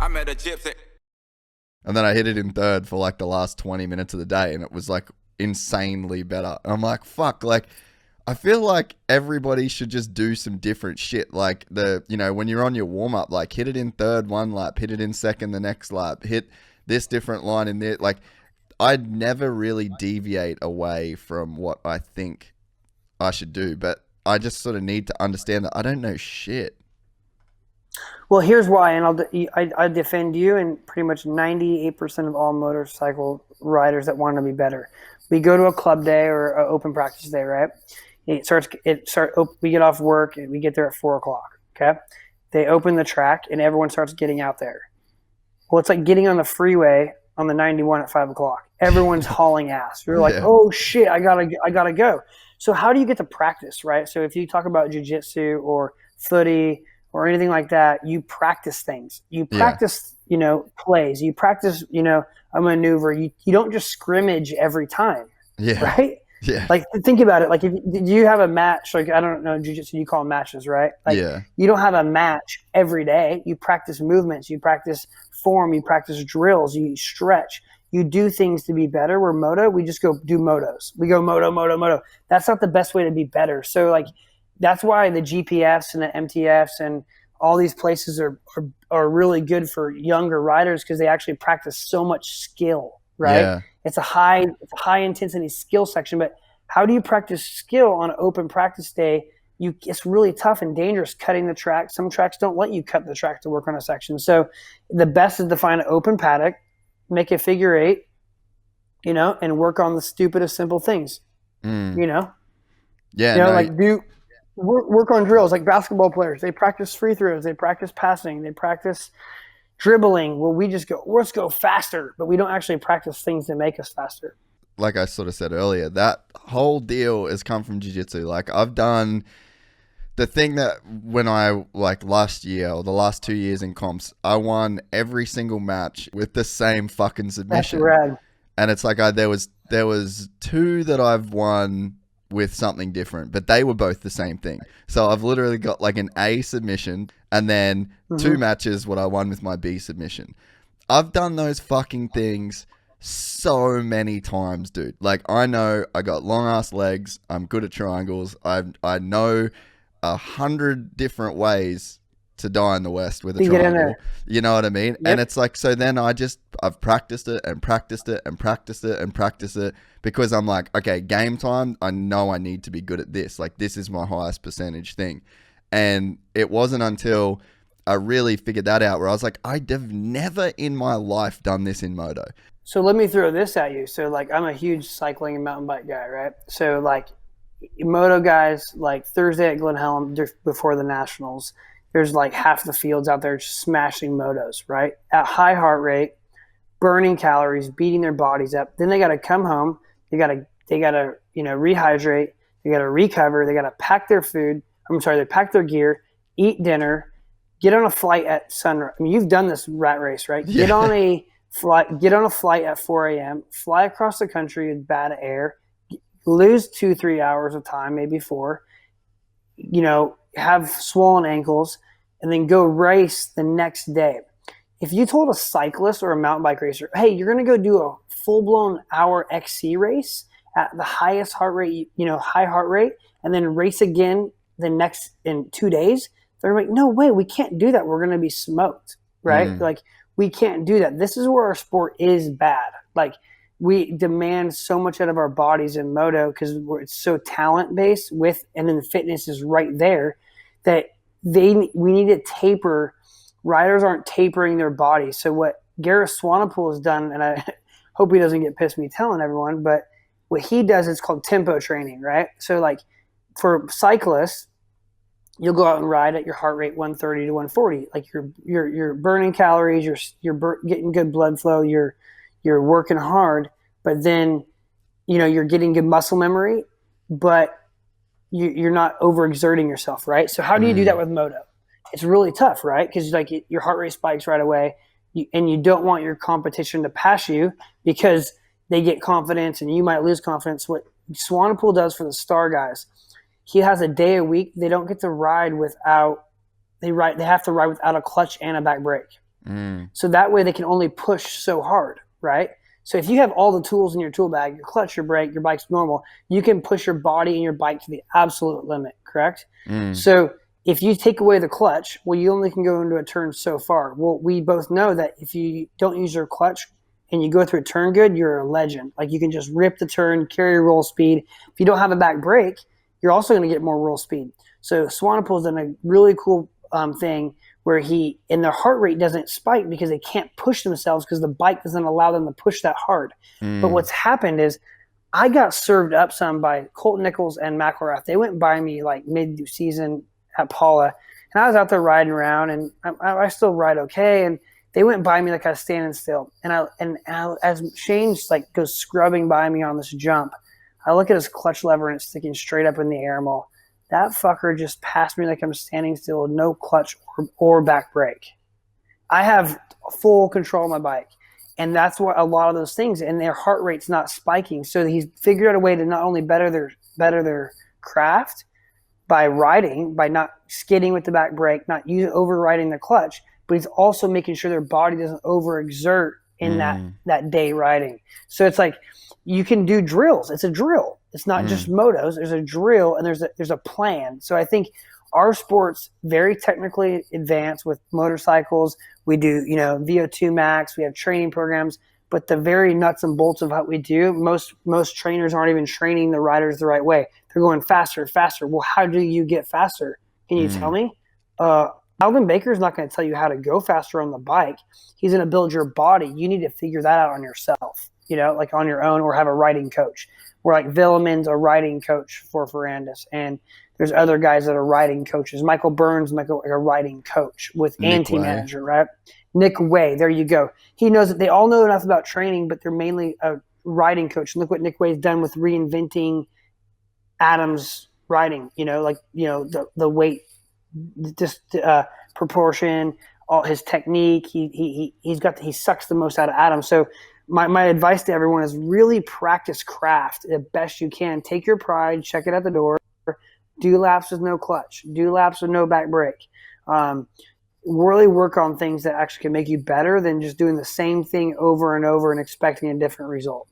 I met a gypsy. And then I hit it in third for like the last 20 minutes of the day, and it was like insanely better. And I'm like, fuck, like, I feel like everybody should just do some different shit. Like when you're on your warm up, like hit it in third one lap, hit it in second the next lap, hit this different line in there. Like, I'd never really deviate away from what I think I should do, but I just sort of need to understand that I don't know shit. Well, here's why, and I defend you and pretty much 98% of all motorcycle riders that want to be better. We go to a club day or an open practice day, right? We get off work and we get there at 4:00. Okay, they open the track and everyone starts getting out there. Well, it's like getting on the freeway on the 91 at 5:00. Everyone's hauling ass. You're like, oh shit, I gotta go. So how do you get to practice, right? So if you talk about jiu-jitsu or footy or anything like that, you practice things. You practice, plays. You practice, a maneuver. You don't just scrimmage every time, right? Yeah. Like, think about it. Like, if you have a match, like, I don't know, jiu-jitsu, you call them matches, right? Like, you don't have a match every day. You practice movements. You practice form. You practice drills. You stretch. You do things to be better. Where moto, we just go do motos. We go moto. That's not the best way to be better. So, like, that's why the GPFs and the MTFs and all these places are really good for younger riders, because they actually practice so much skill, right? Yeah. It's a high intensity skill section, but how do you practice skill on an open practice day? It's really tough and dangerous cutting the track. Some tracks don't let you cut the track to work on a section. So the best is to find an open paddock, make a figure eight, and work on the stupidest simple things, Yeah. Work on drills. Like basketball players, they practice free throws, they practice passing, they practice dribbling. Well, we just go, let's go faster, but we don't actually practice things that make us faster. Like I sort of said earlier, that whole deal has come from jiu-jitsu. Like, I've done the thing that when I, like, last year or the last 2 years in comps, I won every single match with the same fucking submission. That's rad. And it's like, there was two that I've won with something different, but they were both the same thing. So I've literally got like an A submission and then two matches what I won with my B submission. I've done those fucking things so many times, dude. Like, I know I got long ass legs. I'm good at triangles. I know 100 different ways to die in the West with a triangle. You know what I mean? Yep. And it's like, so then I've practiced it and practiced it and practiced it and practiced it, because I'm like, okay, game time, I know I need to be good at this. Like, this is my highest percentage thing. And it wasn't until I really figured that out where I was like, I'd have never in my life done this in moto. So let me throw this at you. So, like, I'm a huge cycling and mountain bike guy, right? So, like, moto guys, like Thursday at Glen Helen before the Nationals, there's like half the fields out there just smashing motos, right? At high heart rate, burning calories, beating their bodies up. Then they got to come home. They got to rehydrate. They got to recover. They got to pack their food. They pack their gear, eat dinner, get on a flight at sunrise. I mean, you've done this rat race, right? Yeah. Get on a flight at 4 a.m., fly across the country with bad air, lose 2-3 hours of time, maybe 4, have swollen ankles, and then go race the next day. If you told a cyclist or a mountain bike racer, hey, you're going to go do a full-blown hour XC race at the highest heart rate, high heart rate, and then race again in 2 days, they're like, no way, we can't do that. We're going to be smoked, right? Like, we can't do that. This is where our sport is bad. Like, we demand so much out of our bodies in moto because it's so talent-based and then the fitness is right there that we need to taper. Riders aren't tapering their bodies. So what Gareth Swanepoel has done, and I hope he doesn't get pissed me telling everyone, but what he does is called tempo training, right? So, like, for cyclists, you'll go out and ride at your heart rate 130 to 140. Like, you're burning calories, you're getting good blood flow, you're working hard, but then, you're getting good muscle memory, but you're not overexerting yourself, right? So how do you do that with moto? It's really tough, right? Because, like, your heart rate spikes right away, and you don't want your competition to pass you because they get confidence and you might lose confidence. What Swanepoel does for the star guys, he has a day a week. They don't get to ride they have to ride without a clutch and a back brake. So that way they can only push so hard, right? So if you have all the tools in your tool bag, your clutch, your brake, your bike's normal, you can push your body and your bike to the absolute limit, correct? So if you take away the clutch, well, you only can go into a turn so far. Well, we both know that if you don't use your clutch and you go through a turn good, you're a legend. Like you can just rip the turn, carry roll speed. If you don't have a back brake, you're also going to get more roll speed. So Swanepoel's done a really cool thing where their heart rate doesn't spike because they can't push themselves because the bike doesn't allow them to push that hard. But what's happened is I got served up some by Colt Nichols and McElrath. They went by me like mid-season at Paula, and I was out there riding around, and I still ride okay, and they went by me like I was standing still. And as Shane's like goes scrubbing by me on this jump, I look at his clutch lever and it's sticking straight up in the air. Mole. That fucker just passed me like I'm standing still, no clutch or back brake. I have full control of my bike. And that's what a lot of those things, and their heart rate's not spiking. So he's figured out a way to not only better their craft by riding, by not skidding with the back brake, not overriding the clutch, but he's also making sure their body doesn't overexert in that day riding. So it's like you can do drills. It's a drill. It's not just motos. There's a drill and there's a plan. So I think our sport's very technically advanced with motorcycles. We do, VO2 max. We have training programs, but the very nuts and bolts of what we do, most trainers aren't even training the riders the right way. They're going faster, faster. Well, how do you get faster? Can you tell me? Alvin Baker's not going to tell you how to go faster on the bike. He's going to build your body. You need to figure that out on yourself, like on your own, or have a riding coach. Where like Villeman's a riding coach for Ferrandis, and there's other guys that are riding coaches. Michael Burns, like a riding coach with team manager, right? Nick Way, there you go. He knows that they all know enough about training, but they're mainly a riding coach. And look what Nick Way's done with reinventing Adams riding. The weight, proportion, all his technique. He sucks the most out of Adams. So my advice to everyone is really practice craft the best you can. Take your pride, check it at the door. Do laps with no clutch. Do laps with no back brake. Really work on things that actually can make you better than just doing the same thing over and over and expecting a different result.